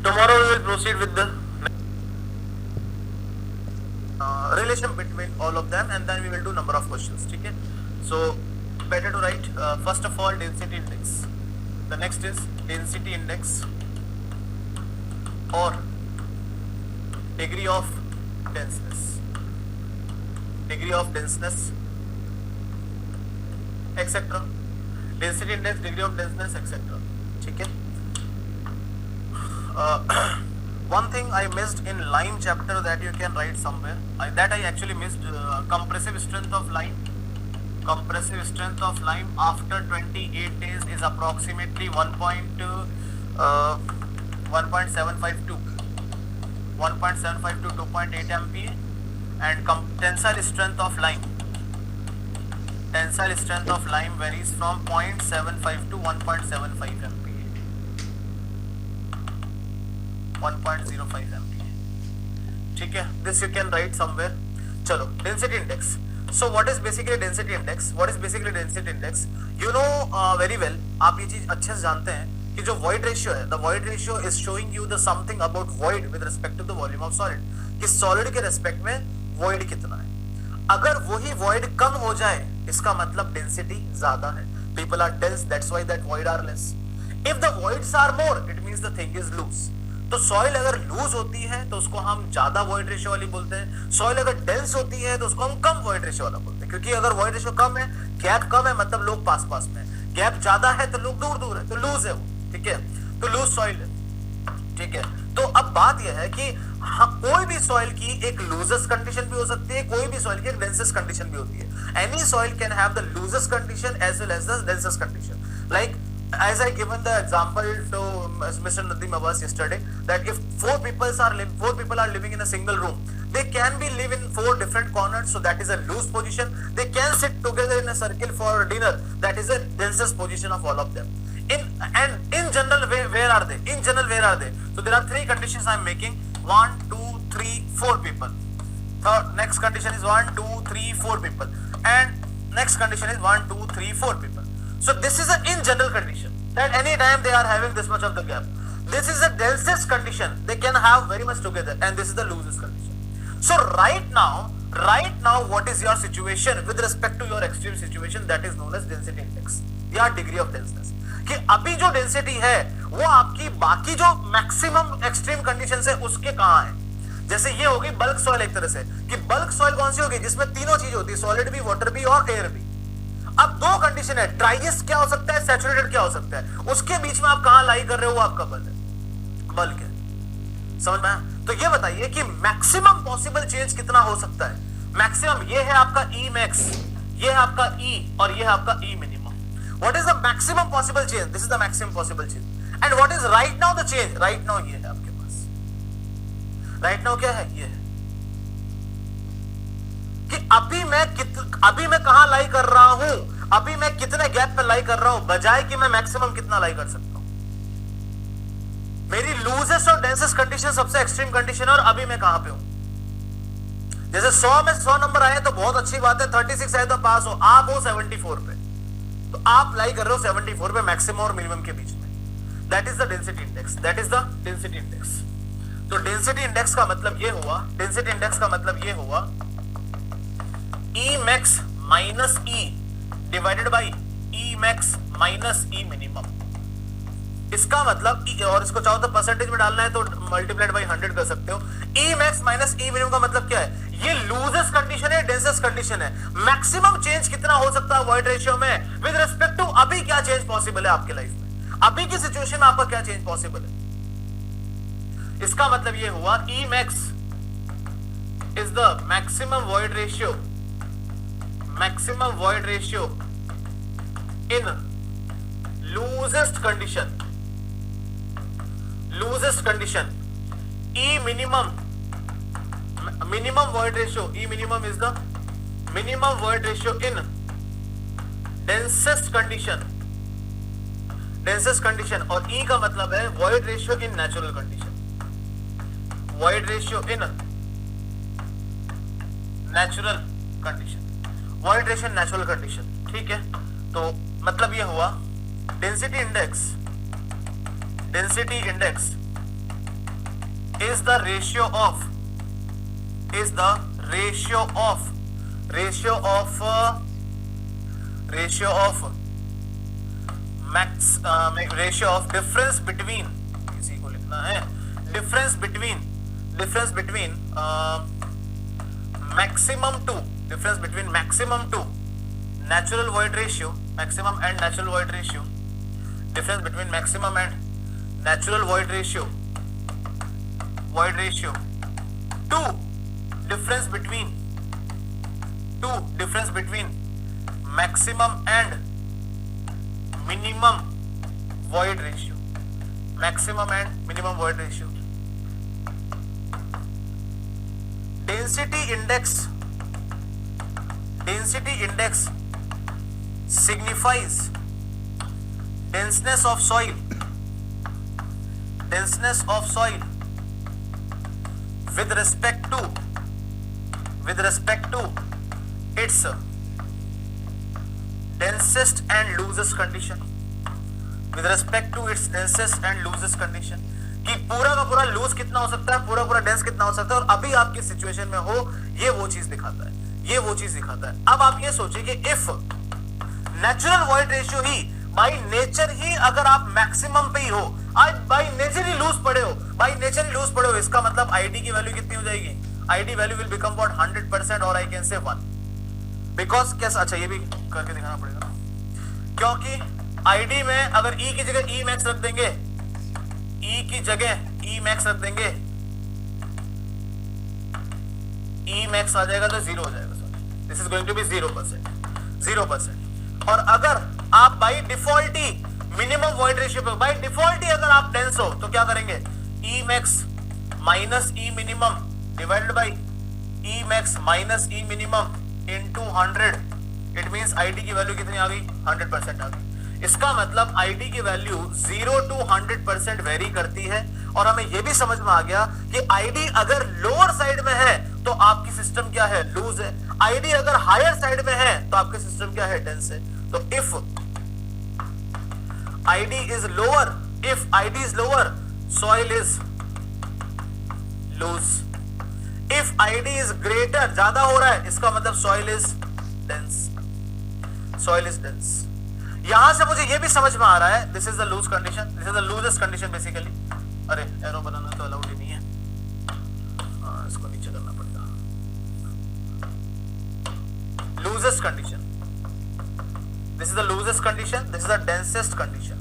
Tomorrow we will proceed with the relation between all of them, and then we will do number of questions. ठीक है? So better to write first of all density index. The next is density index or degree of denseness. Degree of denseness, etc. Density index, degree of denseness, etc. ठीक है? One thing I missed in lime chapter that you can write somewhere. I actually missed compressive strength of lime. Compressive strength of lime after 28 days is approximately 1.752 2.8 MPa, and tensile strength of lime. Tensile strength of lime varies from 0.75 to 1.75 MPa. 1.05 MPa. ठीक है? This you can write somewhere. चलो, density index. So what is basically density index? What is basically density index? You know very well. आप ये चीज अच्छे से जानते हैं कि जो void ratio है, the void ratio is showing you the something about void with respect to the volume of solid. कि solid के respect में void कितना है. अगर वही void कम हो जाए, इसका मतलब density ज्यादा है. People are dense, that's why that void are less. If the voids are more, it means the thing is loose. तो सॉइल अगर लूज होती है तो उसको हम ज्यादा वॉइड रेशियो वाली बोलते हैं. सॉइल अगर डेंस होती है तो उसको हम कम वॉइड रेशियो वाला बोलते हैं, क्योंकि अगर वॉइड रेशियो कम है, गैप कम है, मतलब लोग पास पास में है. गैप ज्यादा है तो लोग दूर दूर है, तो लूज है वो. ठीक है? तो लूज सॉइल है. ठीक है? तो अब बात यह है कि कोई भी सॉइल की एक लूजेस्ट कंडीशन भी हो सकती है, कोई भी सॉइल की एक डेंसेस्ट कंडीशन भी होती है. Any soil can have the loosest condition as well as the densest condition. Like as I given the example to Mr. Nadeem Abbas yesterday, that if four people are living in a single room, they can be live in 4 different corners, so that is a loose position. They can sit together in a circle for dinner, that is a densest position of all of them. In general, where are they? In general, where are they? So there are 3 conditions I am making. 1, 2, 3, 4 people. Third, next condition is 1, 2, 3, 4 people, and next condition is 1, 2, 3, 4 people. So this is an in general condition that any time they are having this much of the gap. This is the densest condition. They can have very much together, and this is the loosest condition. So right now, what is your situation with respect to your extreme situation? That is known as density index या degree of denseness. कि अभी जो density है वो आपकी बाकी जो maximum extreme conditions है उसके कहाँ है. जैसे ये होगी बल्क सॉइल एक तरह से, कि बल्क सॉइल कौन सी होगी जिसमें तीनों चीज होती है, सॉलिड भी, वाटर भी और एयर भी. अब 2 कंडीशन है, ड्राइएस्ट क्या हो सकता है, सैचुरेटेड क्या हो सकता है. उसके बीच में आप कहां लाई कर रहे हो, वो आपका बल्क है. समझ में आया? तो ये बताइए कि मैक्सिमम पॉसिबल चेंज कितना हो सकता है. मैक्सिमम ये है आपका ई मैक्स, ये है आपका ई, और ये है आपका e minimum. What is the maximum possible change? This is the maximum possible change. And what is right now the change? Right now ये है आपके पास. राइट नाउ क्या है? ये है कि अभी मैं कहां लाई कर रहा हूं, अभी मैं कितने गैप पे लाई कर रहा हूं, बजाय कि मैं मैक्सिमम कितना लाई कर सकता हूं. मेरी लूजेस्ट और डेंसेस्ट कंडीशन सबसे एक्सट्रीम कंडीशन है, और अभी मैं कहां पे हूं. जैसे 100 में 100 नंबर आए तो बहुत अच्छी बात है, 36 आए तो पास हो. आप हो 74 पे, तो आप लाई कर रहे हो 74 पे मैक्सिमम और मिनिमम के बीच में. That is the density index. That is the density index. तो डेंसिटी इंडेक्स का मतलब ये हुआ, डेंसिटी इंडेक्स का मतलब ये हुआ E max minus E divided by E max minus E minimum. इसका मतलब और इसको चाहो तो परसेंटेज में डालना है तो मल्टीप्लाइड बाय 100 कर सकते हो. E max minus E minimum का मतलब क्या है? ये लूजेस्ट कंडीशन है, डेंसेस्ट कंडीशन है. मैक्सिमम चेंज कितना हो सकता है वॉइड रेशियो में विद रिस्पेक्ट टू अभी क्या चेंज पॉसिबल है आपके लाइफ में, अभी की सिचुएशन में आपका क्या चेंज पॉसिबल है. इसका मतलब ये हुआ E max is the maximum void ratio in loosest condition. E minimum void ratio. E minimum is the minimum void ratio in densest condition. और E का मतलब है void ratio in natural condition. Void ratio in natural condition. Void ratio in natural condition. ठीक है? तो मतलब ये हुआ density index is the ratio of difference between, इसी को लिखना है, difference between maximum to natural void ratio, maximum and natural void ratio, difference between maximum and natural void ratio to difference between maximum and minimum void ratio, density index signifies denseness of soil with respect to its densest and loosest condition, कि पूरा का पूरा loose कितना हो सकता है, पूरा dense कितना हो सकता है, और अभी आप किस सिचुएशन में हो ये वो चीज दिखाता है। अब आप ये सोचिए कि इफ नेचुरल वॉइड रेशियो ही बाय नेचर ही अगर आप मैक्सिमम पे ही हो, आज बाय नेचर ही लूज पड़े हो, इसका मतलब आईडी की वैल्यू कितनी हो जाएगी? ID value will become what 100% और आई कैन से 1 बिकॉज कैसा, अच्छा ये भी करके दिखाना पड़ेगा, क्योंकि आईडी में अगर ई की जगह ई मैक्स रख देंगे, ई मैक्स आ जाएगा तो 0 हो जाएगा, sorry this is going to be 0%। और अगर आप बाय डिफॉल्ट ही मिनिमम वॉइड रेशियो पे, बाय डिफॉल्ट ही अगर आप डेंस हो तो क्या करेंगे? E max minus e minimum divided by e max minus e minimum into 100, it means ID की वैल्यू कितनी आ गई? 100% आ गई। इसका मतलब आईडी की वैल्यू 0 to 100% वेरी करती है, और हमें यह भी समझ में आ गया कि आईडी अगर लोअर साइड में है तो आपकी सिस्टम क्या है? लूज है। आईडी अगर हायर साइड में है तो आपके सिस्टम क्या है? डेंस है। तो if ID is lower, soil is loose. If ID is greater, ज्यादा हो रहा है, इसका मतलब सॉइल इज डेंस। यहां से मुझे यह भी समझ में आ रहा है, this is the loose condition, this is the loosest condition basically. अरे एरो बनाना तो अलाउड ही नहीं है, इसको नीचे करना पड़ेगा। Loosest condition, this is the loosest condition, this is the densest condition,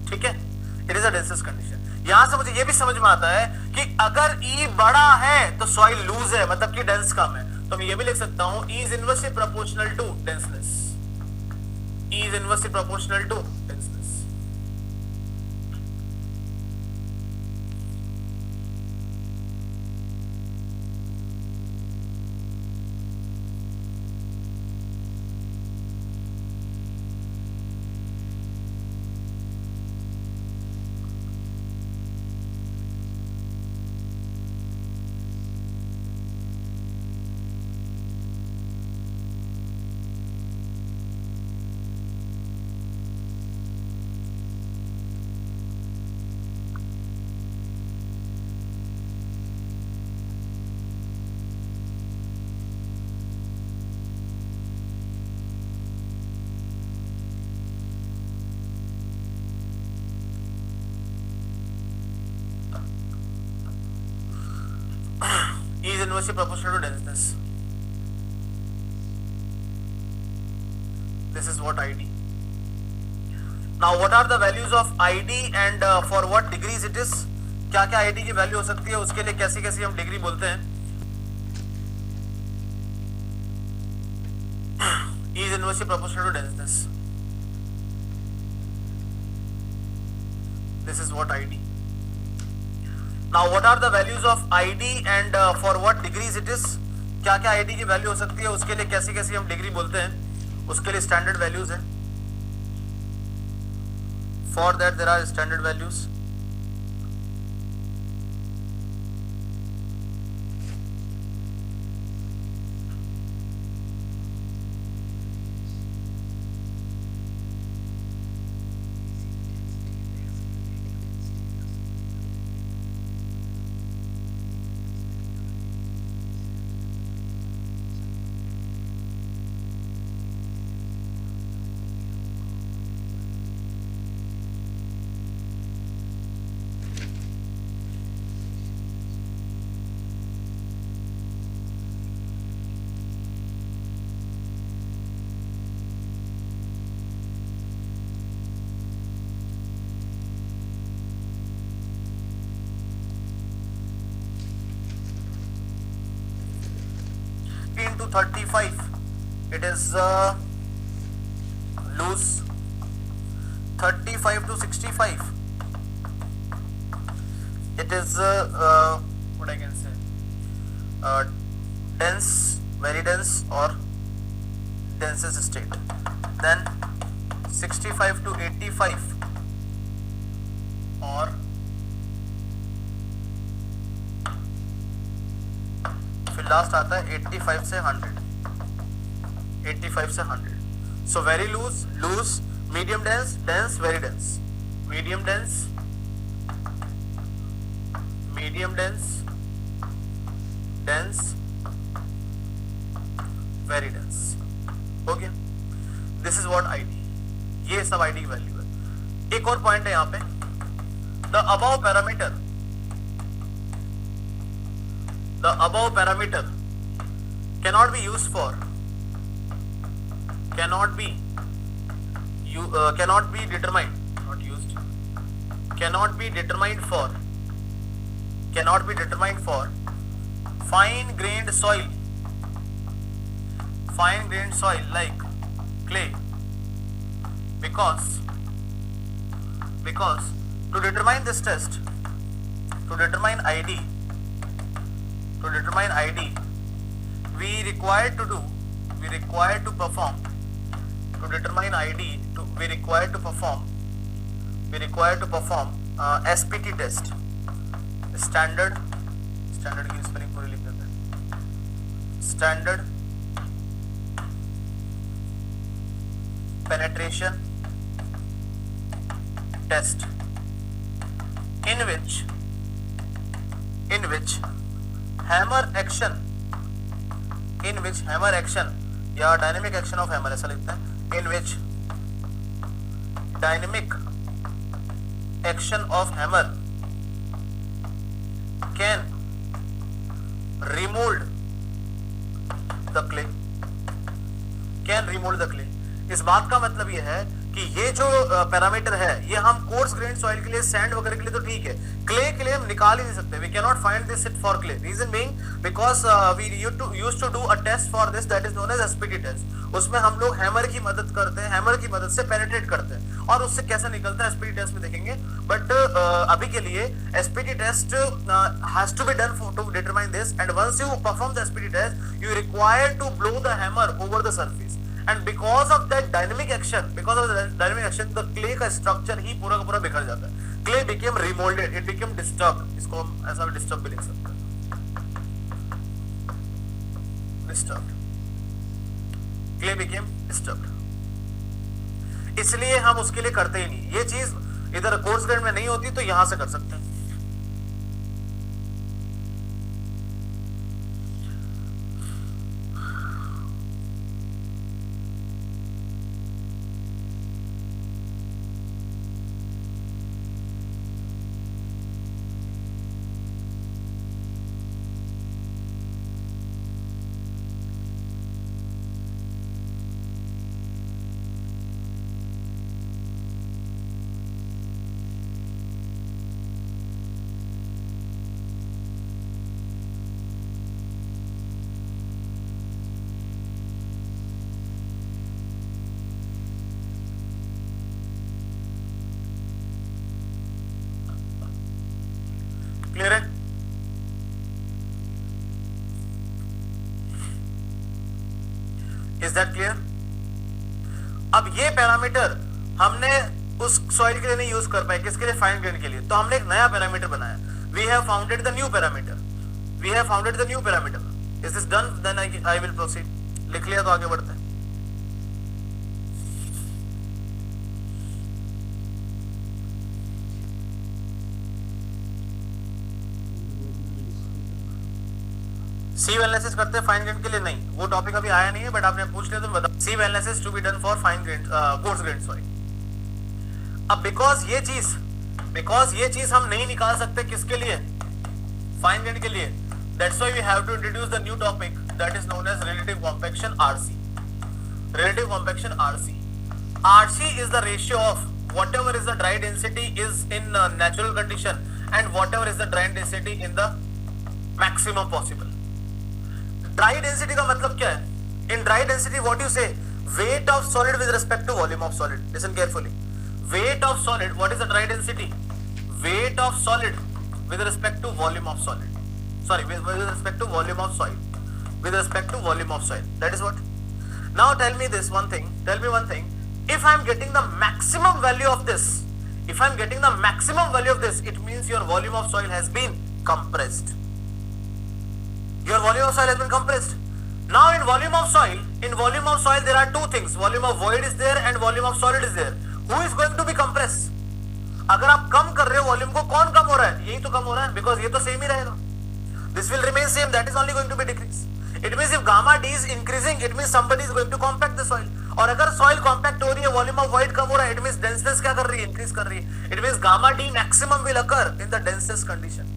ठीक है, it is the densest condition. यहां से मुझे यह भी समझ में आता है कि अगर ई बड़ा है तो सॉइल लूज है, मतलब कि डेंस कम है। तो मैं ये भी लिख सकता हूं E is inversely proportional to denseness, E is inversely proportional to denseness. This is what ID. Now what are the values of ID and for what degrees it is? क्या क्या ID की वैल्यू हो सकती है, उसके लिए कैसी कैसी हम डिग्री बोलते हैं? E is inversely proportional to denseness. This is what ID. Now what are the values of ID and for what degrees it is? क्या क्या ID की वैल्यू हो सकती है, उसके लिए कैसी कैसी हम डिग्री बोलते हैं, उसके लिए स्टैंडर्ड वैल्यूज हैं। For that there are standard values. 35 it is loose. 35 to 65 it is what I can say dense, very dense or densest state. Then 65 to 85 or फिर लास्ट आता है 85 से 100. 85 से 100. So very loose, loose, medium dense, dense, very dense. Medium dense, medium dense, dense, very dense. Okay. This is what ID. ये सब ID की value है. एक और पॉइंट है यहाँ पे. The above parameter cannot be used for, cannot be determined, not used, cannot be determined for fine grained soil like clay, because to determine this test, to determine ID, we required to perform SPT test, standard की spelling पूरी लिख देते हैं, standard penetration test, in which hammer action या dynamic action of hammer ऐसा लिखता है, in which dynamic action of hammer can remold the clay. इस बात का मतलब ये है कि ये जो पैरामीटर है ये हम कोर्स ग्रेन सॉइल के लिए, सैंड वगैरह के लिए तो ठीक है, क्ले के लिए हम निकाल ही नहीं सकते. We can not find this it for clay. Reason being because we used to do a test for this that is known as SPT test. उसमें हम लोग हैमर की मदद करते हैं, हैमर की मदद से पेनिट्रेट करते हैं, और उससे कैसे निकलता है एसपीटी टेस्ट में देखेंगे. बट अभी के लिए SPT test has to be done to determine this, and once you perform the SPT test you require to blow the hammer over the surface, and because of that dynamic action, the clay का structure ही पूरा का पूरा बिखर जाता है. Clay became remolded, it became disturbed. इसको हम ऐसा भी disturb भी लिख सकते हैं. Disturbed. Clay became disturbed. इसलिए हम उसके लिए करते ही नहीं. ये चीज इधर कोर्स ग्रेड में नहीं होती तो यहां से कर सकते हैं. क्लियर है? Is that clear? अब ये पैरामीटर हमने उस सॉइल के लिए नहीं यूज कर पाए, किसके लिए? फाइन ग्रेन के लिए. तो हमने एक नया पैरामीटर बनाया. We have founded the new parameter. Is this done? Then I will proceed. लिख लिया तो आगे बढ़ते हैं. सीव एनालिसिस करते हैं फाइन ग्रेन के लिए? नहीं, वो टॉपिक अभी आया नहीं है, बट आपने पूछ लिया तो बता. Sieve analysis to be done for fine grain coarse grain soil. अब बिकॉज ये चीज हम नहीं निकाल सकते किसके लिए? फाइन ग्रेन के लिए. That's why we have to introduce the new topic that is known as relative compaction RC. Relative compaction RC. RC is the ratio of whatever is the dry density is in natural condition and whatever is the dry density in the maximum possible. Dry density का मतलब क्या है? In dry density what you से, weight of solid with respect to volume of solid. Listen carefully. Weight of solid, what is the dry density? Weight of solid with respect to volume of solid. Sorry, with respect to volume of soil. With respect to volume of soil. That is what. Now tell me this one thing. Tell me one thing. If I am getting the maximum value of this, if I am getting the maximum value of this, it means your volume of soil has been compressed. Your volume of soil has been compressed. Now in volume of soil there are two things. Volume of void is there and volume of solid is there. Who is going to be compressed? अगर आप कम कर रहे हो volume को, कौन कम हो रहा है? यही तो कम हो रहा है, बिकॉज ये तो सेम ही रहेगा. This will remain same. That is only going to be decrease. It means if gamma d is increasing, it means somebody is going to compact the soil. और अगर soil compact हो रही है, volume of void कम हो रहा है, it means denseness क्या कर रही है? Increase कर रही है. It means gamma d maximum will occur in the densest condition.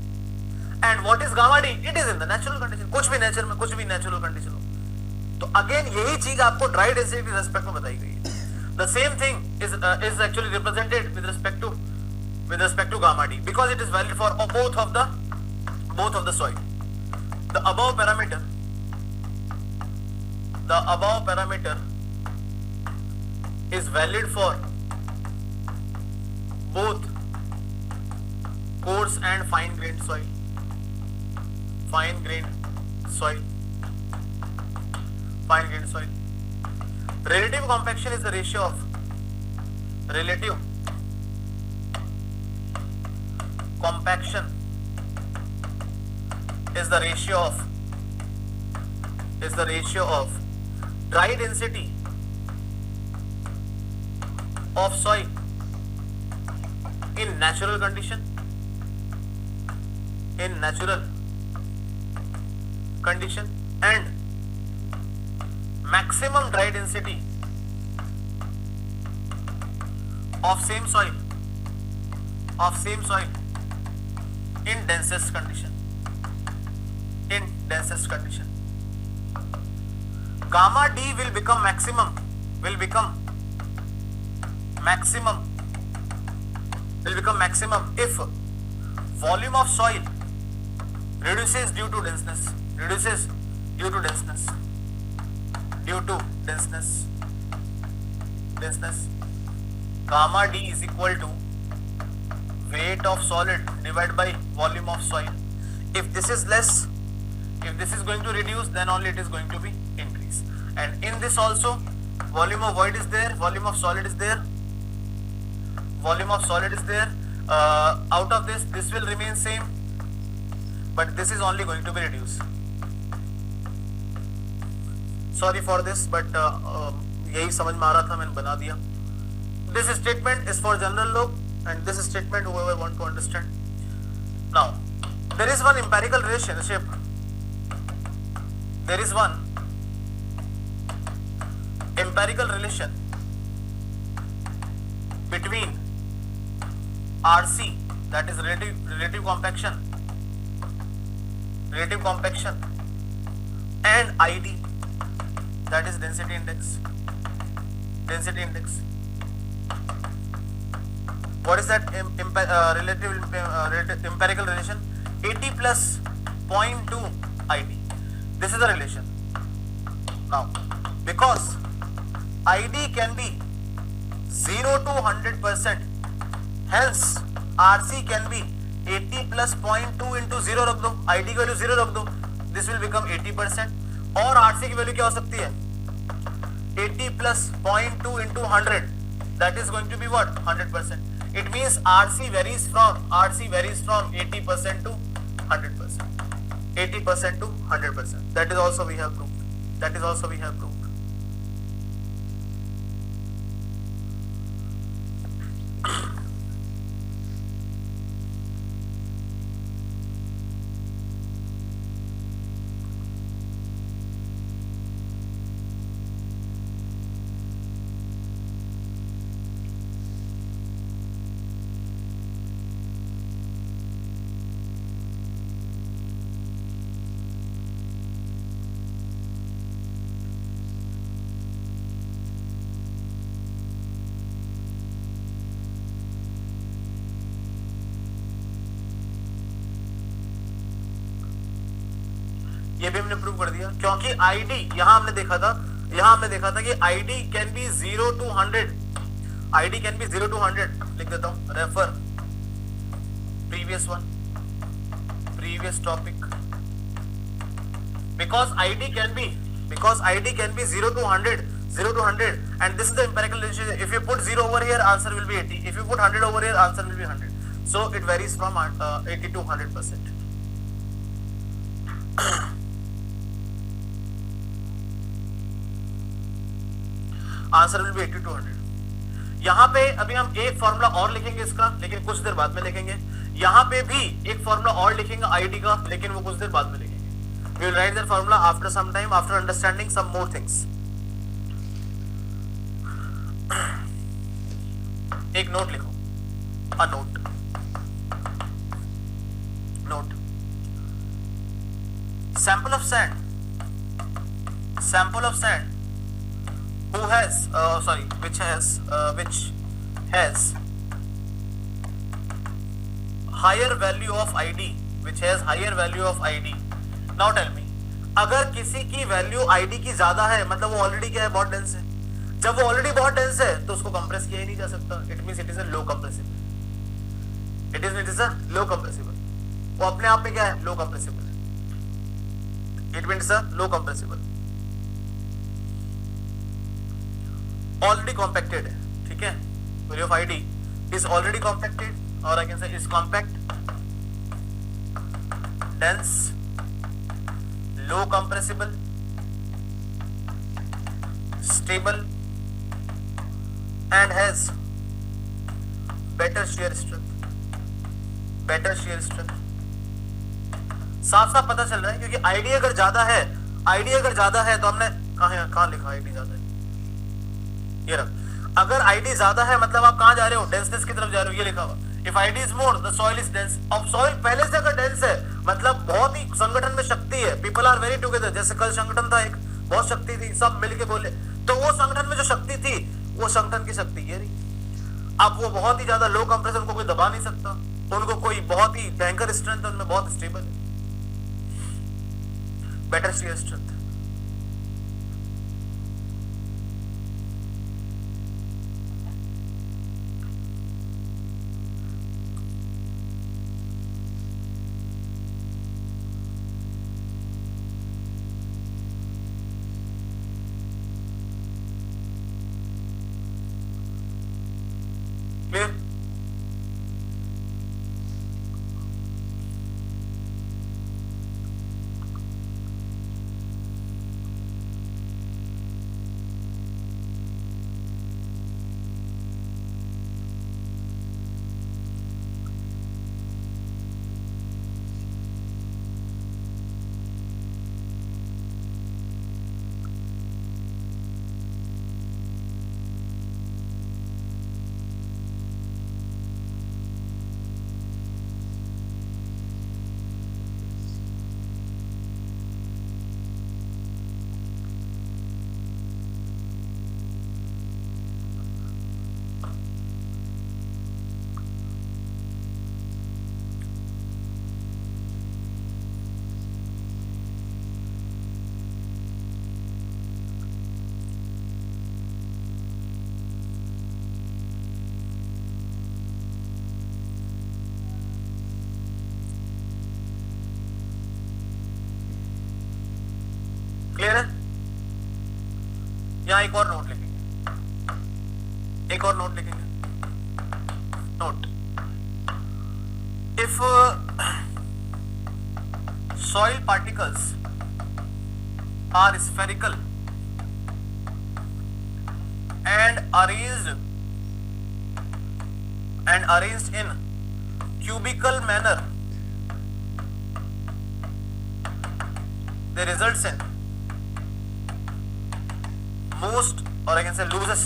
And what is gamma d? It is in the natural condition. कुछ भी नेचर में, कुछ भी नेचुरल कंडीशन हो. तो अगेन यही चीज आपको ड्राई डेंसिटी के रेस्पेक्ट में बताई गई है. The same thing is actually represented with respect to gamma D, because it is valid for both of the soil. The above parameter is valid for both coarse and fine grained soil. Fine grained soil. Relative compaction is the ratio of relative compaction is the ratio of dry density of soil in natural condition and maximum dry density of same soil in densest condition. Gamma d will become maximum if volume of soil reduces due to denseness. Gamma d is equal to weight of solid divided by volume of soil. If this is less, if this is going to reduce, then only it is going to be increase. And in this also, volume of void is there, volume of solid is there. Out of this will remain same, but this is only going to be reduced. Sorry for this, but यही समझ में आ रहा था, मैंने बना दिया. This statement is for general लोग, and this statement whoever want to understand. Now, there is one empirical relationship. There is one empirical relation between RC, that is relative compaction, and ID, that is density index. What is that relative empirical relation? 80 plus 0.2 ID. This is the relation. Now, because ID can be 0 to 100%, hence RC can be 80 plus 0.2 into 0 रख दो, ID की value 0 रख दो, this will become 80%. और RC की value क्या हो सकती है? 80 plus 0.2 into 100, that is going to be what? 100%. It means RC varies from 80% to 100%. 80% to 100%. That is also we have proved. ये भी हमने प्रूव कर दिया, क्योंकि आईडी यहां हमने देखा था कि ID can be 0 to 100, ID can be 0 to 100. लिख देता हूं, refer previous topic, because id can be 0 to 100 and this is the empirical relationship. If you put 0 over here, answer will be 80. If you put 100 over here, answer will be 100. So it varies from 80 to 100%. Answer will be 80 to 100. यहां पे अभी हम एक formula और लिखेंगे इसका, लेकिन कुछ देर बाद में लिखेंगे. यहां पे भी एक फॉर्मूला और लिखेंगे आईडी का, लेकिन वो कुछ देर बाद में लिखेंगे. We will write that formula after some time, after understanding some more things. एक नोट लिखो, a note. Sample of sand which has higher value of id, now tell me, अगर किसी की वैल्यू आईडी की ज्यादा है, मतलब वो ऑलरेडी क्या है, बहुत डेंस है. जब वो ऑलरेडी बहुत डेंस है तो उसको कंप्रेस किया ही नहीं जा सकता. It means it is a low compressible. वो अपने आप में क्या है, low compressible. It means a low compressible, already compacted है. ठीक है, value of ID is already compacted, और I can say is compact, dense, low compressible, stable and has better shear strength. साफ साफ पता चल रहा है, क्योंकि आईडी अगर ज्यादा है तो हमने कहां लिखा आईडी ज्यादा है, ये रहा. अगर आईडी ज्यादा है मतलब आप कहां जा रहे हो, डेंसनेस की तरफ जा रहे हो, ये लिखा हुआ. If ID is more, the soil is dense. अब soil पहले से अगर dense है, मतलब बहुत ही संगठन में शक्ति है. People are very together. जैसे कल संगठन था एक, बहुत शक्ति थी, सब मिलके बोले, तो वो संगठन में जो शक्ति थी, वो संगठन की शक्ति ये रही. अब वो बहुत ही ज्यादा लो कंप्रेसर, उनको कोई दबा नहीं सकता, उनको कोई बहुत ही भयंकर स्ट्रेंथ, उनमें बहुत स्टेबल है, बेटर शियर स्ट्रेंथ. क्लियर है? यहाँ एक और नोट लिखेंगे, note. If soil particles are spherical and arranged in cubical manner, they results in most, or I can say loosest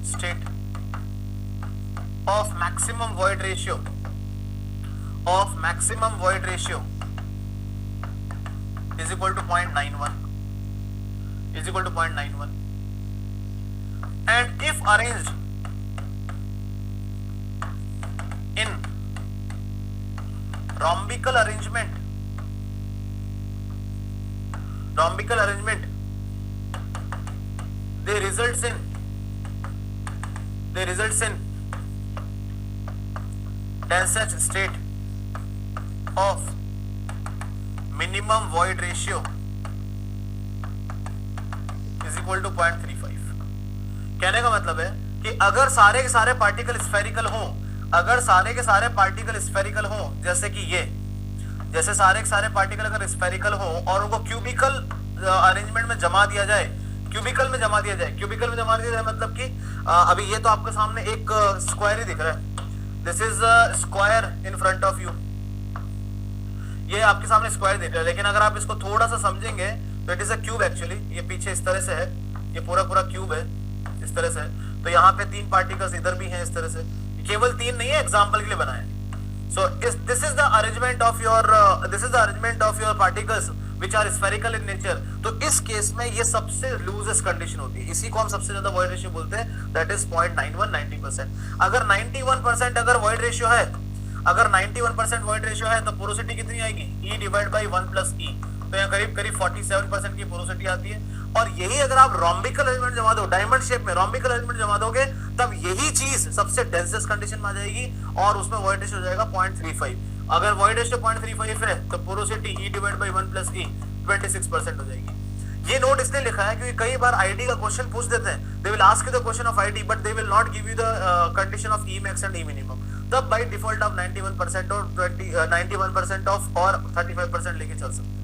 state of maximum void ratio is equal to 0.91, and if arranged in rhombical arrangement rhombical arrangement, they results in densest state of minimum void ratio is equal to 0.35. कहने का मतलब है कि अगर सारे के सारे particle spherical हों, अगर सारे के सारे पार्टिकल स्फेरिकल हों, जैसे कि ये, जैसे सारे के सारे पार्टिकल अगर स्फेरिकल हों और उनको क्यूबिकल अरेंजमेंट में जमा दिया जाए, क्यूबिकल में जमा दिया जाए मतलब कि अभी ये तो आपके सामने एक स्क्वायर ही दिख रहा है, this is square in front of you, ये आपके सामने स्क्वायर दिख रहा है, लेकिन अगर आप इसको थोड़ा सा समझेंगे तो it is a cube actually, ये पीछे इस तरह से है, ये पूरा क्यूब है इस तरह से, तो यहाँ पे 3 पार्टिकल्स इधर भी हैं इस तरह से, केवल 3 नहीं है, एग्जांपल के लिए बनाए। So this is the arrangement of your particles which are spherical in nature। तो इस केस में ये सबसे लूजेस्ट कंडीशन होती है, इसी को हम सबसे ज्यादा वॉइड रेशियो बोलते हैं, दैट इज 0.91 90%। अगर 91% अगर वॉइड रेशियो है, अगर 91% वॉइड रेशियो है तो पोरोसिटी कितनी आएगी, E divide by 1 plus E, तो यहाँ करीब 47% की पोरोसिटी आती है। और यही अगर आप रोम्बिकल अरेंजमेंट जमा दो, डायमंड शेप में रोम्बिकल अरेंजमेंट जमा दोगे, तब यही चीज सबसे डेंसेस्ट कंडीशन में आ जाएगी और उसमें वॉइड रेशियो हो जाएगा 0.35। अगर वॉइड रेशियो 0.35 है तो porosity E divide by 1 plus E 26% हो जाएगी। ये नोट इसलिए लिखा है क्योंकि कई बार आईडी का क्वेश्चन पूछ देते हैं, they will ask you the question of ID but they will not give you the condition of E max and E minimum, तब बाय डिफॉल्ट आप 91% और 91% ऑफ और 35% लेके चल सकते हैं।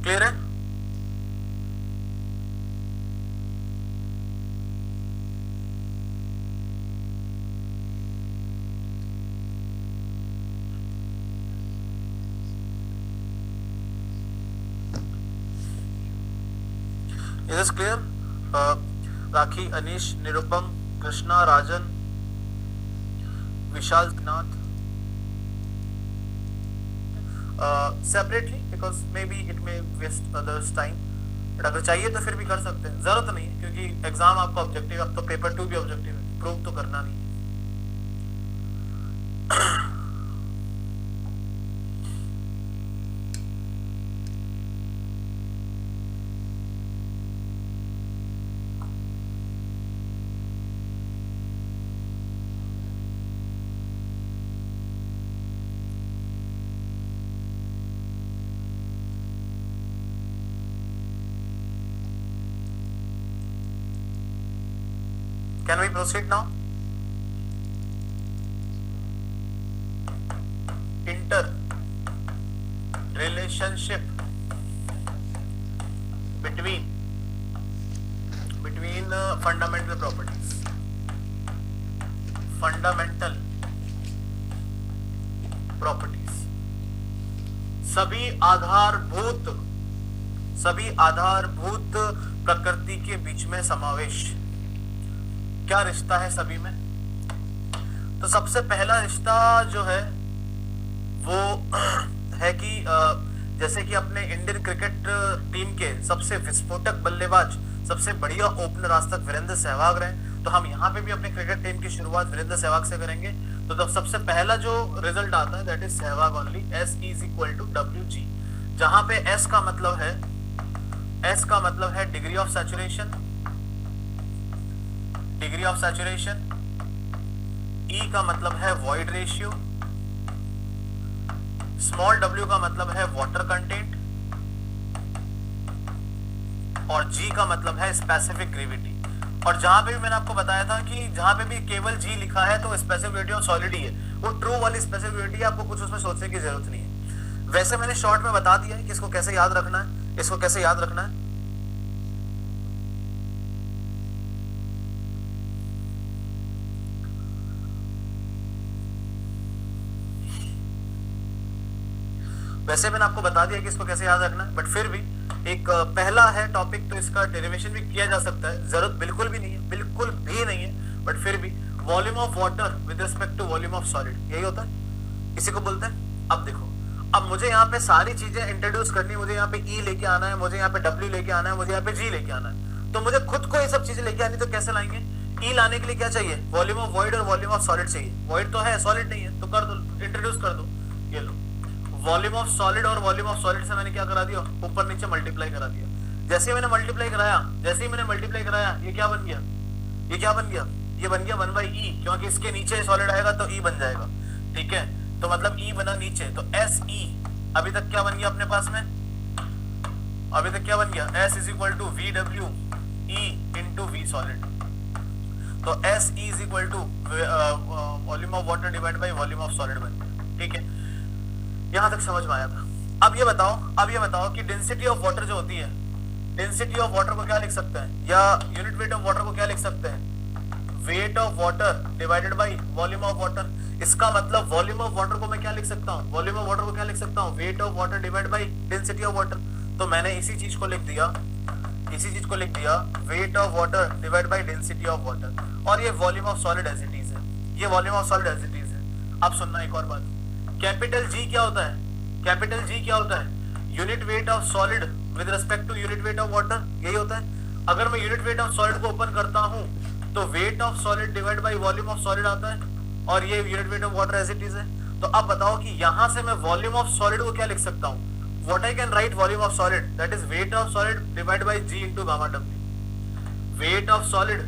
क्लियर है? Is this clear? Rakhi, Anish, Nirupam, Krishna, Rajan, Vishal Nath, separately because maybe it may waste others time, but अगर चाहिए तो फिर भी कर सकते हैं, जरूरत नहीं है क्योंकि एग्जाम आपका ऑब्जेक्टिव, अब तो पेपर 2 भी ऑब्जेक्टिव है, प्रूव तो करना नहीं है। Can we proceed now? Interrelationship between fundamental properties. Fundamental properties. सभी आधारभूत प्रकृति के बीच में समावेश। क्या रिश्ता है सभी में? तो सबसे पहला रिश्ता जो है वो है कि जैसे कि अपने इंडियन क्रिकेट टीम के सबसे विस्फोटक बल्लेबाज, सबसे बढ़िया ओपनर आज तक वीरेंद्र सहवाग रहे, तो हम यहाँ पे भी अपने क्रिकेट टीम की शुरुआत वीरेंद्र सहवाग से करेंगे। तो तो सबसे पहला जो रिजल्ट आता है दैट इज सहवाग only, S is equal to WG, जहां पे S का मतलब है डिग्री ऑफ सैचुरेशन, E का मतलब है वॉइड रेशियो, स्मॉल w का मतलब है वाटर कंटेंट, और G का मतलब है स्पेसिफिक ग्रेविटी। और जहां पे भी मैंने आपको बताया था कि जहां पे भी केवल G लिखा है तो स्पेसिफिक ग्रेविटी ऑफ सॉलिड ही है, वो ट्रू वाली स्पेसिफिक ग्रेविटी है, आपको कुछ उसमें सोचने की जरूरत नहीं है। वैसे मैंने शॉर्ट में बता दिया है कि इसको कैसे याद रखना है, इसको कैसे याद रखना है। वैसे मैंने आपको बता दिया कि इसको कैसे याद रखना है, बट फिर भी एक पहला है टॉपिक तो इसका डेरिवेशन भी किया जा सकता है, जरूरत बिल्कुल भी नहीं है, बिल्कुल भी नहीं है, बट फिर भी volume of water with respect to volume of solid, यही होता है, इसी को बोलते हैं। अब देखो, अब मुझे यहाँ पे सारी चीजें इंट्रोड्यूस करनी, मुझे यहाँ पे E लेके आना है, मुझे यहाँ पे W लेके आना है, मुझे यहाँ पे G लेके आना है, तो मुझे खुद को ये सब चीजें लेके आनी, तो कैसे लाएंगे? E लाने के लिए क्या चाहिए? वॉल्यूम ऑफ वॉइड और वॉल्यूम ऑफ सॉलिड चाहिए। वॉइड तो है, सॉलिड नहीं है, तो कर दो, इंट्रोड्यूस कर दो। ये लो, वॉल्यूम ऑफ सॉलिड और वॉल्यूम ऑफ सॉलिड से मैंने क्या करा दिया? ऊपर नीचे मल्टीप्लाई करा दिया। जैसे ही मैंने मल्टीप्लाई कराया, ये क्या बन गया? ये बन गया 1/E, क्योंकि इसके नीचे सॉलिड आएगा तो E बन जाएगा, ठीक है? तो मतलब E बना नीचे, तो SE अभी तक क्या बन गया अपने पास में? अभी तक क्या बन गया? S is equal to VW E into V solid, तो SE is equal to volume of water divide by volume of solid बन गया, ठीक है? यहां तक समझ में आया था। अब ये बताओ कि डेंसिटी ऑफ वाटर जो होती है, डेंसिटी ऑफ वाटर को क्या लिख सकते हैं, या यूनिट वेट ऑफ वाटर को क्या लिख सकते हैं? Wait of water divided by volume of water. इसका मतलब वॉल्यूम ऑफ वाटर को मैं क्या लिख सकता हूँ? Weight of water divide by density of water. तो मैंने इसी चीज को लिख दिया, weight of water divide by density of water, और ये volume of solid as it is है, अब सुनना एक और बात, कैपिटल G क्या होता है? Unit weight of solid with respect to unit weight of water, यही होता है। अगर मैं यूनिट वेट ऑफ सॉलिड को ओपन करता हूं तो weight of solid divide by volume of solid आता है, और ये unit weight of water as it is है। तो अब बताओ कि यहां से मैं वॉल्यूम ऑफ सॉलिड को क्या लिख सकता हूं? What I can write volume of solid, that is weight of solid divide by G into gamma W। Weight of solid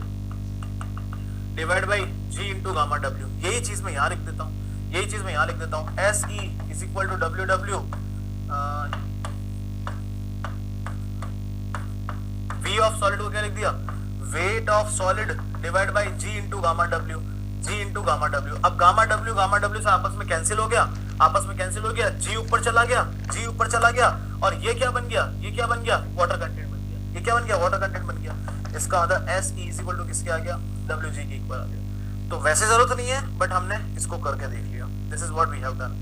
divide by G into gamma W, यही चीज मैं यहां लिख देता हूं, SE is equal to WW V of solid को क्या लिख दिया? Weight of solid divide by G into gamma W। अब गामा W से आपस में कैंसिल हो गया, G ऊपर चला गया, और ये क्या बन गया? वाटर कंटेंट बन गया। इसका मतलब SE इज इक्वल टू किसके आ गया? WG के इक्वल आ गया। तो वैसे जरूरत नहीं है, बट हमने इसको करके देख लिया। This is what we have done.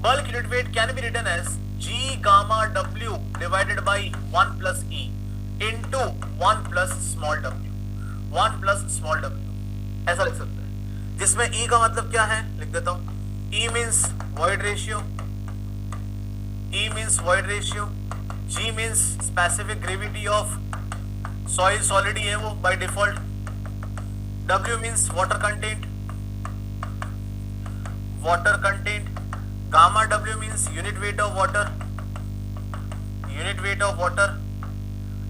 Bulk unit weight can be written as G gamma W divided by 1 plus E into 1 plus small w, ऐसा लिख सकते हैं, जिसमें E का मतलब क्या है लिख देता हूं। E means void ratio, G means specific gravity of soil, solid ही है वो by default, W means water content, gamma W means unit weight of water,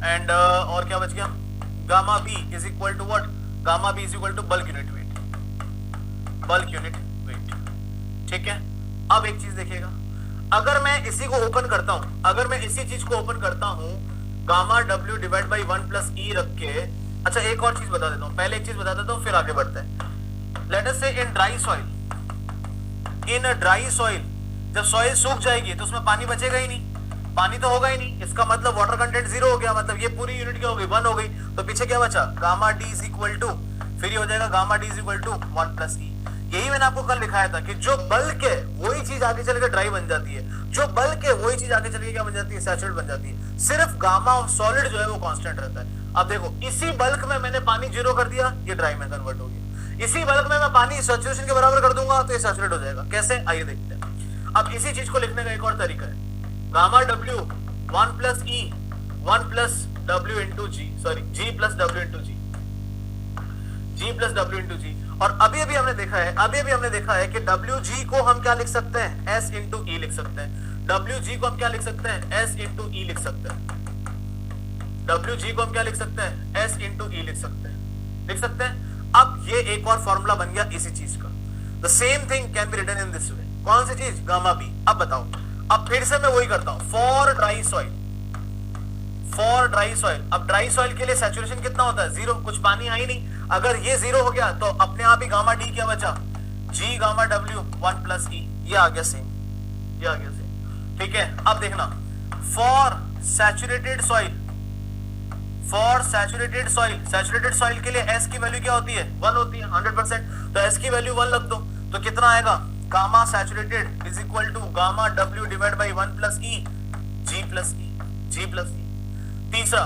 and और क्या बच गया? gamma B is equal to what? gamma B is equal to bulk unit weight, ठीक है? अब एक चीज देखिएगा, अगर मैं इसी को ओपन करता हूं, इसी चीज को ओपन करता हूं, gamma W divide by 1 plus E रख के, अच्छा एक और चीज बता देता हूं, पहले एक चीज बता देता हूं फिर आगे बढ़ते हैं। लेट अस से इन ड्राई सॉइल, जब सॉइल सूख जाएगी तो उसमें पानी बचेगा ही नहीं, पानी तो होगा ही नहीं, इसका मतलब वाटर कंटेंट 0 हो गया, मतलब ये पूरी यूनिट क्या हो गई? 1 हो गई, तो पीछे क्या बचा? Gamma D is equal to, फिर ये हो जाएगा gamma D is equal to 1 plus e. यही मैंने आपको कल दिखाया था कि जो बल्क है वही चीज आगे चल के ड्राई बन जाती है, जो बल्क है वही चीज आगे चल के क्या बन जाती है, सैचुरेट बन जाती है। सिर्फ गामा ऑफ सॉलिड जो है वो कांस्टेंट रहता है। अब देखो इसी बल्क में मैंने पानी 0 कर दिया, ये ड्राई में कन्वर्ट हो गया। इसी बल्क में मैं पानी सैचुरेशन के बराबर कर दूंगा तो ये सैचुरेट हो जाएगा। कैसे, आइए देखते हैं। अब इसी चीज को लिखने का एक और तरीका है, गामा डब्ल्यू 1 प्लस ई 1 प्लस डब्ल्यू इंटू जी, सॉरी जी प्लस डब्ल्यू इंटू जी, जी प्लस डब्ल्यू इंटू जी। और अभी अभी हमने देखा है कि डब्ल्यू जी को हम क्या लिख सकते हैं, एस इंटू ई लिख सकते हैं। डब्ल्यू जी को हम क्या लिख सकते हैं, एस इंटू ई लिख सकते हैं। डब्ल्यू जी को हम क्या लिख सकते हैं, एस इंटू ई लिख सकते हैं। अब ये एक और फॉर्मूला बन गया इसी चीज का। The same thing can be written in this way. कौन सी चीज, गामा बी। अब बताओ, अब फिर से मैं वही करता हूं, फॉर ड्राई सॉइल। अब ड्राई सॉइल के लिए सैचुरेशन कितना होता है, 0, कुछ पानी है ही नहीं। अगर ये 0 हो गया तो अपने आप ही गामा डी क्या बचा, जी गामा डब्ल्यू 1 प्लस ई, ये आ गया सेम। ठीक है, अब देखना, फॉर सैचुरेटेड सॉइल के लिए एस की वैल्यू क्या होती है, 1 होती है 100%। तो एस की वैल्यू 1 रख दो तो कितना आएगा, gamma saturated is equal to gamma W divide by 1 plus e G plus e. तीसरा,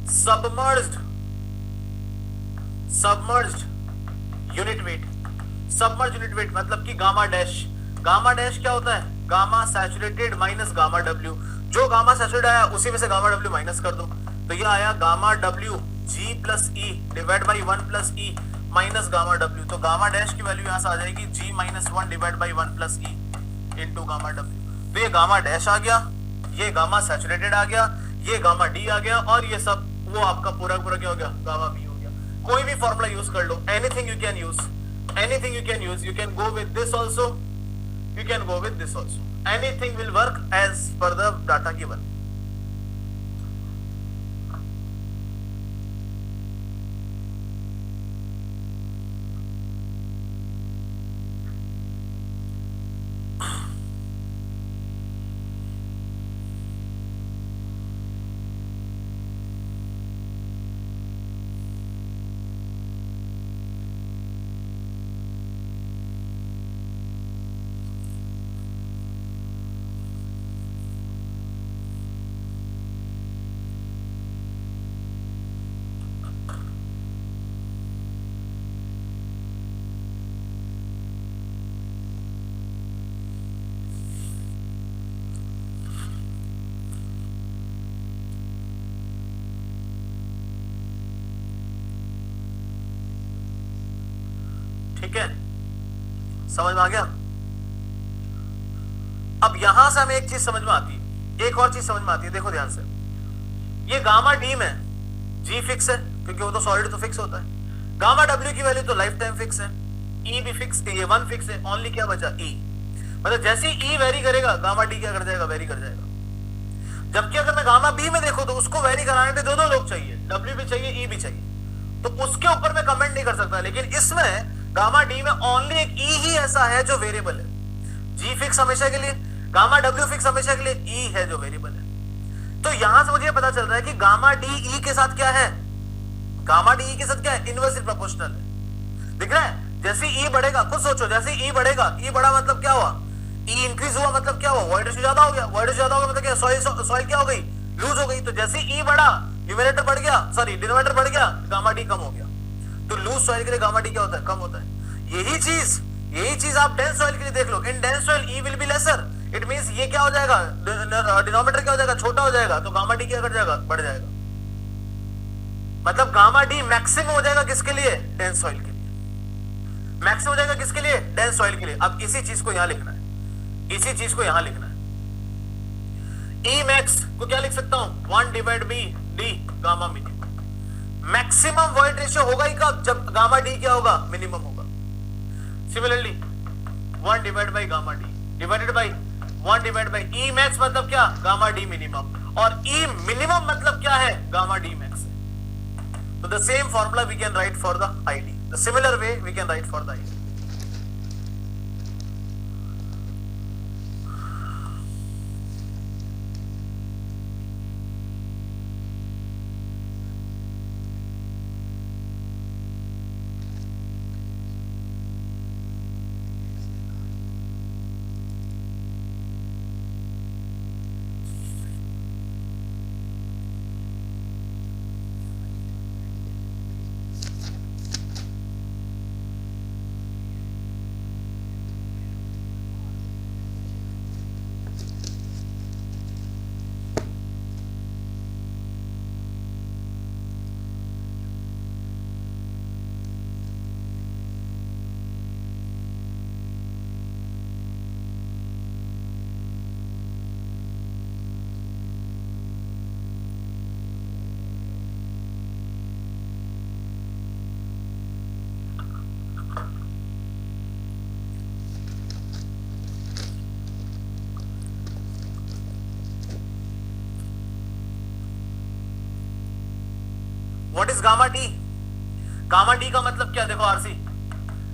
सबमर्ज्ड यूनिट वेट मतलब कि गामा डैश क्या होता है, gamma saturated minus gamma W. जो गामा सैचुरेटेड आया उसी में से गामा डब्ल्यू माइनस कर दो, तो ये आया gamma W G plus e divide by 1 plus e minus gamma W. तो गामा डैश की वैल्यू यहां से आ जाएगी G minus 1 divide by 1 plus e into gamma W. तो ये गामा डैश आ गया, ये गामा सैचुरेटेड आ गया, ये गामा डी आ गया, और ये सब वो आपका पूरा क्या हो गया, गामा बी हो गया। कोई भी फॉर्मूला यूज कर लो, anything you can use, you can go with this also, anything will work as per the data given. ठीक है, समझ में आ गया। अब यहां से हमें एक चीज समझ में आती है, एक और चीज समझ में आती है, देखो ध्यान से। ये गामा डी में जी फिक्स है क्योंकि वो तो सॉलिड तो फिक्स होता है। गामा डब्ल्यू की वैल्यू तो लाइफ टाइम फिक्स है, ई भी फिक्स, ये 1 फिक्स है, ओनली क्या बचा, ई। मतलब जैसे ई वेरी करेगा गामा डी क्या कर जाएगा, वेरी कर जाएगा। जबकि अगर मैं गामा बी में देखो तो उसको वेरी कराने के दोनों लोग चाहिए, डब्ल्यू भी चाहिए, ई भी चाहिए, तो उसके ऊपर मैं कमेंट नहीं कर सकता। लेकिन इसमें गामा डी में ओनली एक ई ही ऐसा है जो वेरिएबल है, जी फिक्स हमेशा के लिए, गामा डब्ल्यू फिक्स हमेशा के लिए, ई है जो वेरिएबल है। तो यहां से मुझे पता चल रहा है कि गामा डी ई के साथ क्या है, गामा डी ई के साथ क्या है, इनवर्सली प्रोपोर्शनल है। दिख रहा है, जैसे ई बढ़ेगा, खुद सोचो, जैसे ई बढ़ेगा, ई बढ़ा मतलब क्या हुआ, ई इंक्रीज हुआ मतलब क्या हुआ, वॉइड रेशियो ज्यादा हो गया, वॉइड रेशियो ज्यादा हो गया मतलब क्या, सॉइल क्या हो गई, लूज हो गई। तो जैसे ई बढ़ा, न्यूमरेटर बढ़ गया, सॉरी डिनोमिनेटर बढ़ गया, गामा डी कम हो गया। तो लूज सॉइल के लिए गामा डी क्या होता है, कम होता है। यही चीज आप डेंस सॉइल के लिए देख लो, in dense soil e will be lesser, it means ये क्या हो जाएगा, डिनोमिनेटर क्या हो जाएगा, छोटा हो जाएगा, तो गामा डी क्या कर जाएगा, बढ़ जाएगा। मतलब गामा डी मैक्सिमम हो जाएगा किसके लिए, डेंस सॉइल के लिए, मैक्सिमम हो जाएगा किसके लिए, डेंस सॉइल के लिए। अब इसी चीज को यहां लिखना है, ई मैक्स को क्या लिख सकता हूं, 1 divide by D gamma minimum. Maximum void ratio होगा ही कब, जब गामा डी क्या होगा, मिनिमम होगा। Similarly 1 divide by gamma D divided by 1 divide by E max मतलब क्या, गामा डी मिनिमम, और ई मिनिमम मतलब क्या है, गामा डी मैक्स है। तो the same formula we can write for the ID, the similar way we can write for the ID. What is gamma D? Gamma D का मतलब क्या, देखो आरसी,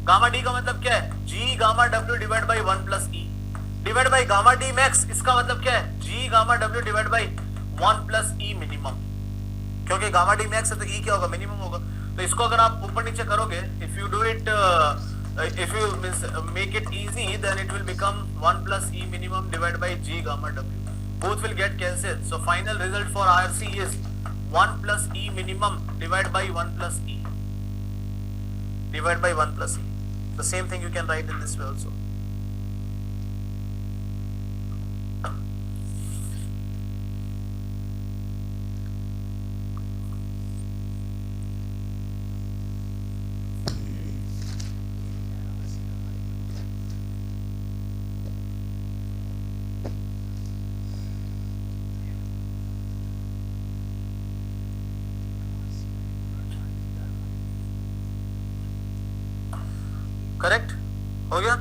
गामा डी का मतलब क्या है, जी gamma W divide by 1 plus e divide by gamma D max, इसका मतलब क्या है, जी gamma W divide by 1 plus E minimum, क्योंकि गामा डी मैक्स है तो ई क्या होगा, मिनिमम होगा। तो इसको अगर आप ऊपर नीचे करोगे, if you do it, if you make it easy, then it will become 1 plus E minimum divided by G gamma W. Both will get cancelled. So final result for IRC is 1 plus E minimum divided by 1 plus E. Divided by 1 plus E. The same thing you can write in this way also. Correct हो गया?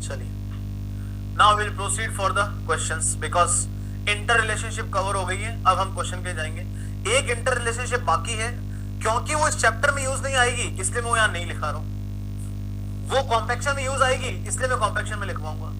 चलिए, now will proceed for the questions because inter relationship cover हो गई है। अब हम question पे जाएंगे। एक इंटर रिलेशनशिप बाकी है, क्योंकि वो इस चैप्टर में यूज नहीं आएगी इसलिए मैं वो यहां नहीं लिखा रहा हूं। वो कॉम्पैक्शन में यूज आएगी इसलिए मैं कॉम्पैक्शन में लिखवाऊंगा।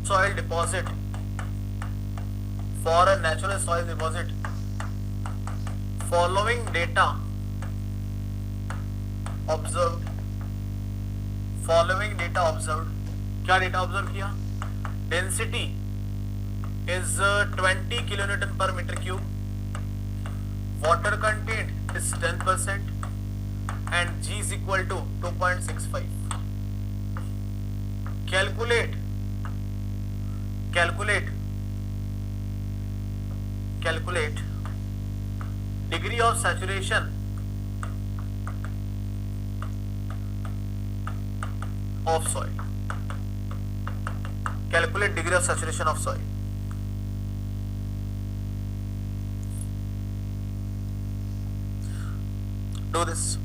Soil deposit for a natural soil deposit, following data observed, following data observed, क्या डेटा ऑब्जर्व किया, density is 20 kilonewton per meter cube, water content is 10% and G is equal to 2.65. calculate degree of saturation of soil. Calculate degree of saturation of soil. Do this.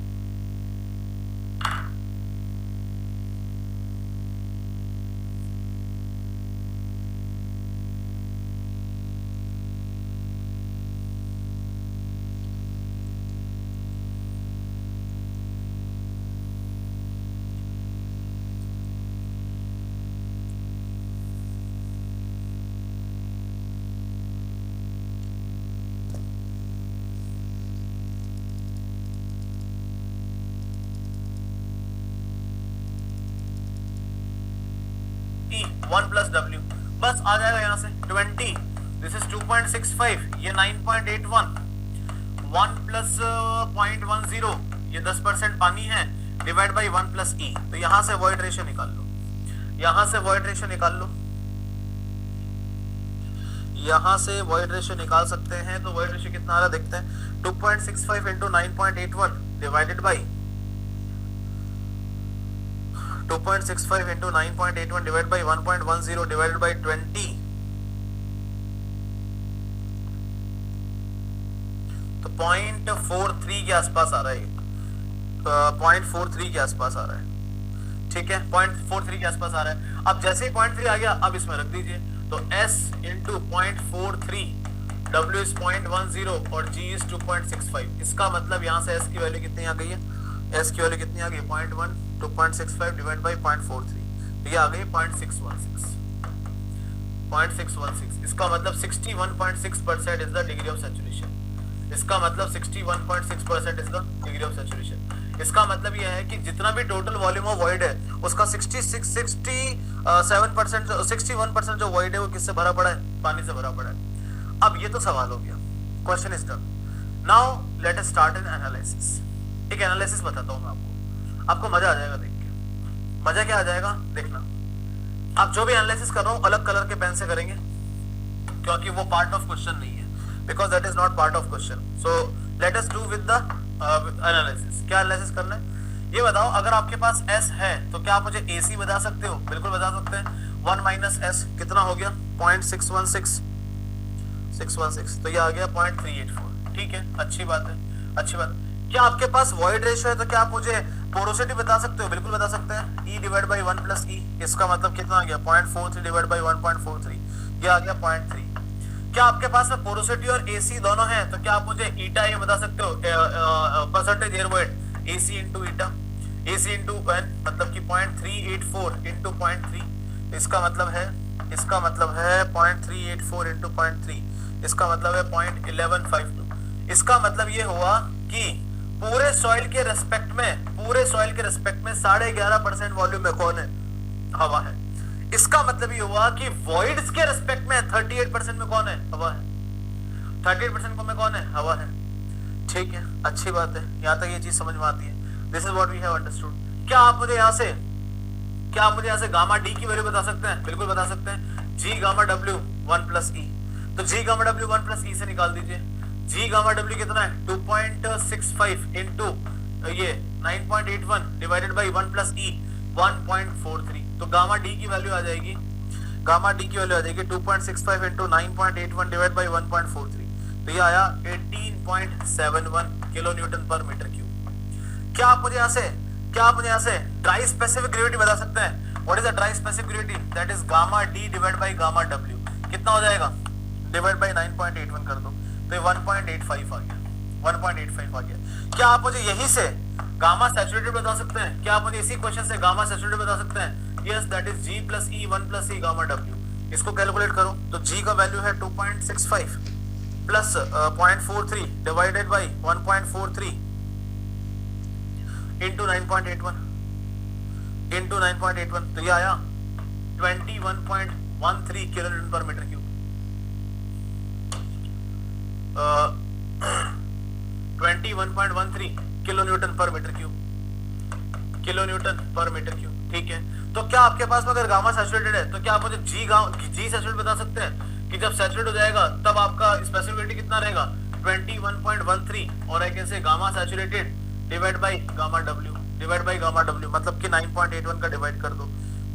One plus W बस आ जाएगा यहाँ से 20, this is 2.65, ये 9.81, 1 plus 0.10, ये 10% पानी है, divide by 1 plus ई। तो यहाँ से वॉइड रेशियो निकाल लो, यहाँ से वॉइड रेशियो निकाल लो। यहां से वॉइड रेशियो निकाल सकते हैं, तो वॉइड रेशियो कितना आ रहा है देखते हैं, 2.65 into 9.81 divided by 2.65 into 9.81 divide by 1.10 divided by 20, तो 0.43 के आसपास आ रहा है, 0.43 के आसपास आ रहा है, ठीक है, 0.43 के आसपास आ रहा है। अब जैसे ही 0.3 आ गया, अब इसमें रख दीजिए, तो S इंटू 0.43, W इज 0.10 और G इज 2.65। इसका मतलब यहाँ से S की वैल्यू कितनी आ गई है, S की वैल्यू कितनी आ गई, 0.1, 2.65 डिवाइड बाई 0.43, ये आ गई 0.616, 0.616। इसका मतलब 61.6% is the degree of saturation. इसका मतलब 61.6% is the degree of saturation. इसका मतलब यह है कि जितना भी टोटल वॉल्यूम ऑफ वॉइड है, उसका 61% जो वॉइड है वो किससे भरा पड़ा है, पानी से भरा पड़ा है। अब ये तो सवाल हो गया, question is done. Now let us start an analysis. एक एनालिसिस बताता हूं मैं आपको मजा आ जाएगा देख के। मजा क्या आ जाएगा देखना, आप जो भी एनालिसिस कर रहा हूं अलग कलर के पेन से करेंगे, क्योंकि वो पार्ट ऑफ क्वेश्चन नहीं है, because that is not part of question. So let us do with the analysis. क्या एनालिसिस करना है ये बताओ। अगर आपके पास S है तो क्या आप मुझे AC बता सकते हो, बिल्कुल बता सकते हैं। 1 माइनस S कितना हो गया, 0.616, तो ये आ गया 0.384, ठीक है, अच्छी बात है, अच्छी बात। क्या आपके पास वॉइड रेशियो है तो क्या आप मुझे पोरोसिटी बता सकते हो, बिल्कुल बता सकते हैं। E divide by 1 plus E, इसका मतलब कितना आ गया, 0.43 डिवाइड बाई 1.43, ये आ गया 0.3। क्या आपके पास में पोरोसिटी और AC दोनों हैं तो क्या आप मुझे ईटा ये बता सकते हो, percentage air weight, AC into eta, AC into n, मतलब कि 0.384 इंटू 0.3, इसका मतलब है 0.384 इंटू 0.3, इसका मतलब है 0.1152। इसका मतलब ये हुआ कि पूरे सॉइल के रेस्पेक्ट में 11.5% वॉल्यूम में कौन है, हवा है। इसका मतलब ये हुआ कि वॉइड्स के रेस्पेक्ट में 38% में कौन है, हवा है। 38% में कौन है, हवा है, ठीक है, अच्छी बात है। यहां तक ये चीज समझ में आती है। This is what we have understood. क्या आप मुझे यहां से गामा डी की वैल्यू बता सकते हैं, बिल्कुल बता सकते हैं। G gamma W 1 plus E, तो G gamma W 1 plus E से निकाल दीजिए। G गामा W कितना है, 2.65 इंटू ये 9.81 डिवाइडेड बाई 1 प्लस E 1.43, तो गामा डी की वैल्यू आ जाएगी, 2.65 इंटू 9.81 डिवाइड बाई 1.43, तो ये आया 18.71 किलो न्यूटन पर मीटर क्यूब। क्या आप मुझे यहाँ से ड्राई स्पेसिफिक ग्रेविटी बता सकते हैं? What is the dry specific gravity, that is gamma D divide by gamma W, कितना हो जाएगा, डिवाइड बाई 9.81 कर दो, तो ये 1.85 आ गया, 1.85 आ गया। क्या आप मुझे यहीं से गामा सैचुरेटेड बता सकते हैं? क्या आप मुझे इसी क्वेश्चन से गामा सैचुरेटेड बता सकते हैं? Yes, that is G plus E 1 plus E gamma W। इसको कैलकुलेट करो, तो G का वैल्यू है 2.65 प्लस 0.43 डिवाइडेड बाई 1.43 इंटू 9.81, तो ये आया 21.13 किलो न्यूटन पर मीटर क्यूब। 21.13 किलो न्यूटन पर मीटर क्यूब, ठीक है। तो क्या आपके पास में अगर गामा सैचुरेटेड है तो क्या आप मुझे G सैचुरेटेड बता सकते हैं कि जब सैचुरेट हो जाएगा तब आपका स्पेसिफिसिटी कितना रहेगा, 21.13, और आई कैन से gamma saturated divide by gamma W, मतलब कि 9.81 का डिवाइड कर दो,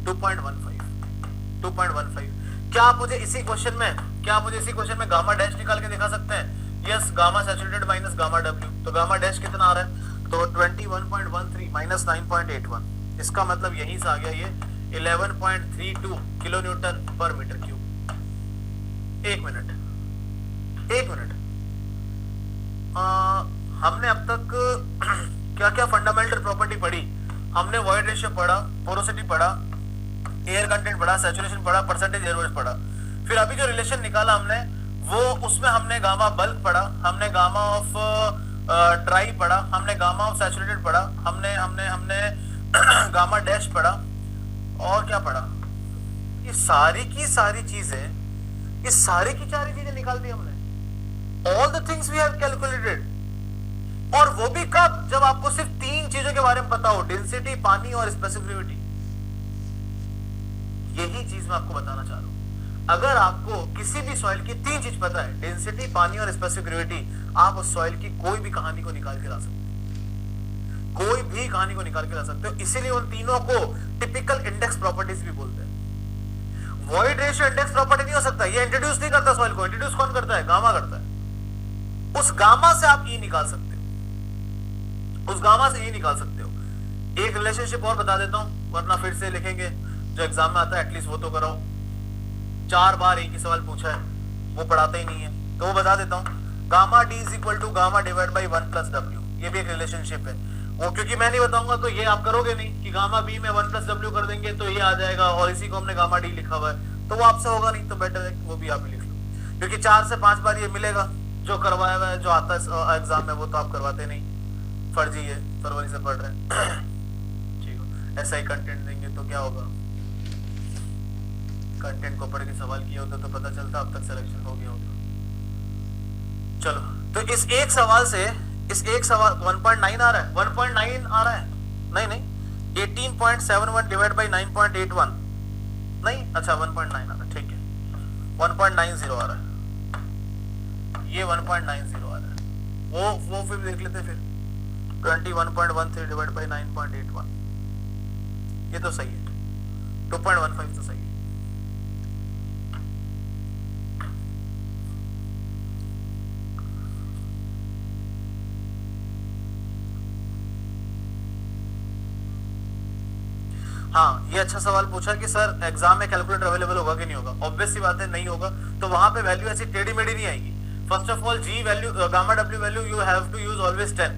2.15। क्या आप मुझे इसी क्वेश्चन में गामा डैश निकाल के दिखा सकते हैं? Yes, gamma saturated minus gamma W, तो गामा डैश कितना आ रहा है, तो 21.13 माइनस 9.81, इसका मतलब यहीं से आ गया ये 11.32 किलो न्यूटन पर मीटर क्यूब। एक मिनट, हमने अब तक क्या क्या फंडामेंटल प्रॉपर्टी पढ़ी? हमने वॉइड रेशियो पढ़ा, पोरोसिटी पढ़ा, एयर कंटेंट पढ़ा, सैचुरेशन पढ़ा, परसेंटेज एयर वेट पढ़ा। फिर अभी जो रिलेशन निकाला हमने वो उसमें हमने गामा बल्क पढ़ा, हमने गामा ऑफ ड्राई पढ़ा, हमने गामा ऑफ सैचुरेटेड पढ़ा, हमने गामा डैश पढ़ा, और क्या पढ़ा? ये सारी की सारी चीजें निकाल दी हमने। All the things we have calculated, और वो भी कब? जब आपको सिर्फ 3 चीजों के बारे में पता हो, डेंसिटी, पानी और स्पेसिफिक ग्रेविटी। यही चीज मैं आपको बताना चाह रहा हूं। अगर आपको किसी भी सॉइल की 3 चीज पता है, डेंसिटी, पानी और स्पेसिफिक ग्रेविटी, आप उस सॉइल की कोई भी कहानी को निकाल के ला सकते हो, कोई भी कहानी को निकाल के ला सकते हो। इसीलिए उन तीनों को टिपिकल इंडेक्स प्रॉपर्टीज भी बोलते हैं। वॉइड रेशियो इंडेक्स प्रॉपर्टी नहीं हो सकता, ये इंट्रोड्यूस नहीं करता सॉइल को, इंट्रोड्यूस कौन करता है? गामा करता है। उस गामा से आप ई निकाल सकते हो, उस गामा से ई निकाल सकते हो। एक रिलेशनशिप और बता देता हूं, वरना फिर से लिखेंगे, जो एग्जाम में आता है एटलीस्ट वो तो कराओ। 4 बार एक ही सवाल पूछा है, वो पढ़ाते ही नहीं है, तो वो बता देता हूँ। Gamma D is equal to gamma divide by 1 plus W, ये भी एक रिलेशनशिप है। वो क्योंकि मैं नहीं बताऊंगा तो ये आप करोगे नहीं कि गामा बी में 1 प्लस डब्ल्यू कर देंगे तो ये आ जाएगा, और इसी को हमने गामा डी लिखा हुआ है, तो वो आपसे होगा नहीं, तो बेटर है वो भी आप लिख लो, क्योंकि 4 से 5 बार ये मिलेगा जो करवाया हुआ है, जो आता है एग्जाम में वो तो आप करवाते नहीं, फर्जी है, फरवरी से पढ़ रहे हैं। ठीक है, ऐसा ही कंटेंट देंगे तो क्या होगा, कंटेंट को पढ़ के सवाल किए होते तो पता चलता अब तक सिलेक्शन हो गया होता। चलो, तो इस एक सवाल से, इस एक सवाल 1.9 आ रहा है, 1.9 आ रहा है, नहीं 18.71 डिवाइड बाई 9.81, नहीं अच्छा 1.9 आ रहा है, ठीक है 1.90 आ रहा है, ये 1.90 आ रहा है, वो फिर देख लेते फिर 21.13 डिवाइड बाई 9.81, ये तो सही है, 2.15 तो सही है। हाँ, ये अच्छा सवाल पूछा कि सर एग्जाम में कैलकुलेटर अवेलेबल होगा कि नहीं होगा। ऑब्वियस सी बात है नहीं होगा, तो वहां पे वैल्यू ऐसी टेढ़ी मेढ़ी नहीं आएगी। First of all G value, gamma W value you have to use always 10,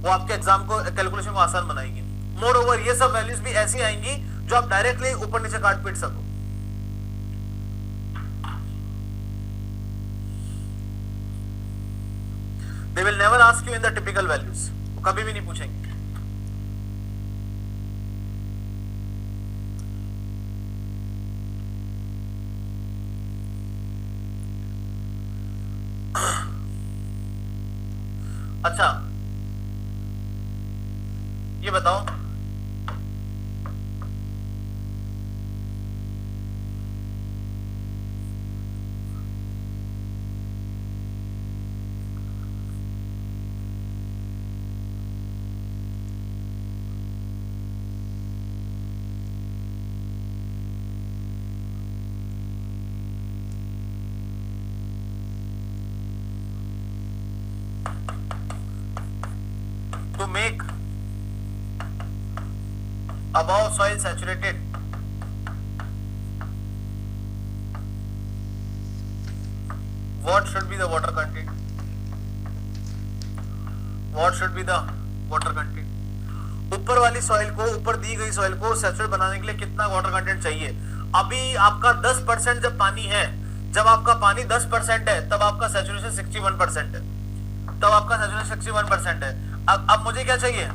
वो आपके एग्जाम को, कैलकुलेशन को आसान बनाएगी। मोर ओवर ये सब वैल्यूज भी ऐसी आएंगी जो आप डायरेक्टली ऊपर नीचे काट पीट सको। They will never ask you in the typical values, वो कभी भी नहीं पूछेंगे। अच्छा, ये बताओ to make above soil saturated, what should be the water content? What should be the water content? ऊपर वाली सॉइल को, ऊपर दी गई सॉइल को सैचुरेट बनाने के लिए कितना वाटर कंटेंट चाहिए? अभी आपका 10% जब पानी है, जब आपका पानी 10% है, तब आपका सैचुरेशन 61% है, तब आपका सैचुरेशन 61% है। अब मुझे क्या चाहिए?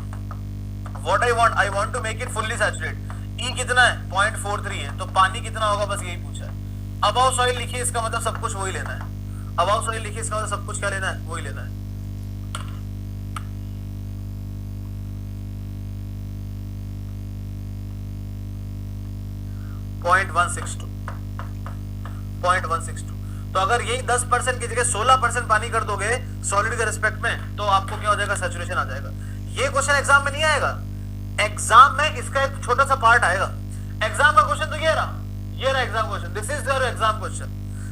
What I want to make it fully saturated. E कितना है? 0.43 है, तो पानी कितना होगा, बस यही पूछा है। अबाव सॉइल लिखिए, इसका मतलब सब कुछ वही लेना है। अबाव सॉइल लिखिए, इसका मतलब सब कुछ क्या लेना है? वही लेना है। .162 तो अगर यही 10% की जगह 16% पानी कर दोगे सॉलिड के रिस्पेक्ट में, तो आपको क्या हो जाएगा? सैचुरेशन आ जाएगा। ये क्वेश्चन एग्जाम में नहीं आएगा, एग्जाम में इसका एक छोटा सा पार्ट आएगा। एग्जाम का क्वेश्चन तो ये रहा exam question, this is your exam question.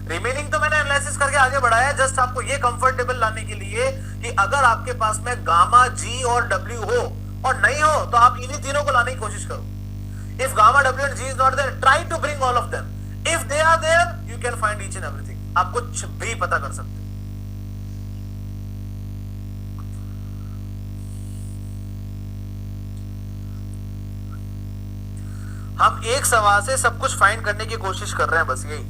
Remaining तो मैंने एनालिसिस करके आगे बढ़ाया है, जस्ट आपको ये कंफर्टेबल लाने के लिए कि अगर आपके पास में गामा, जी और डब्ल्यू हो, और नहीं हो तो आप इन्हीं तीनों को लाने की कोशिश करो। If gamma, W and G is not there, try to bring all of them. If they are there, you can find each and everything. आप कुछ भी पता कर सकते हैं। हम एक सवाल से सब कुछ फाइंड करने की कोशिश कर रहे हैं, बस यही।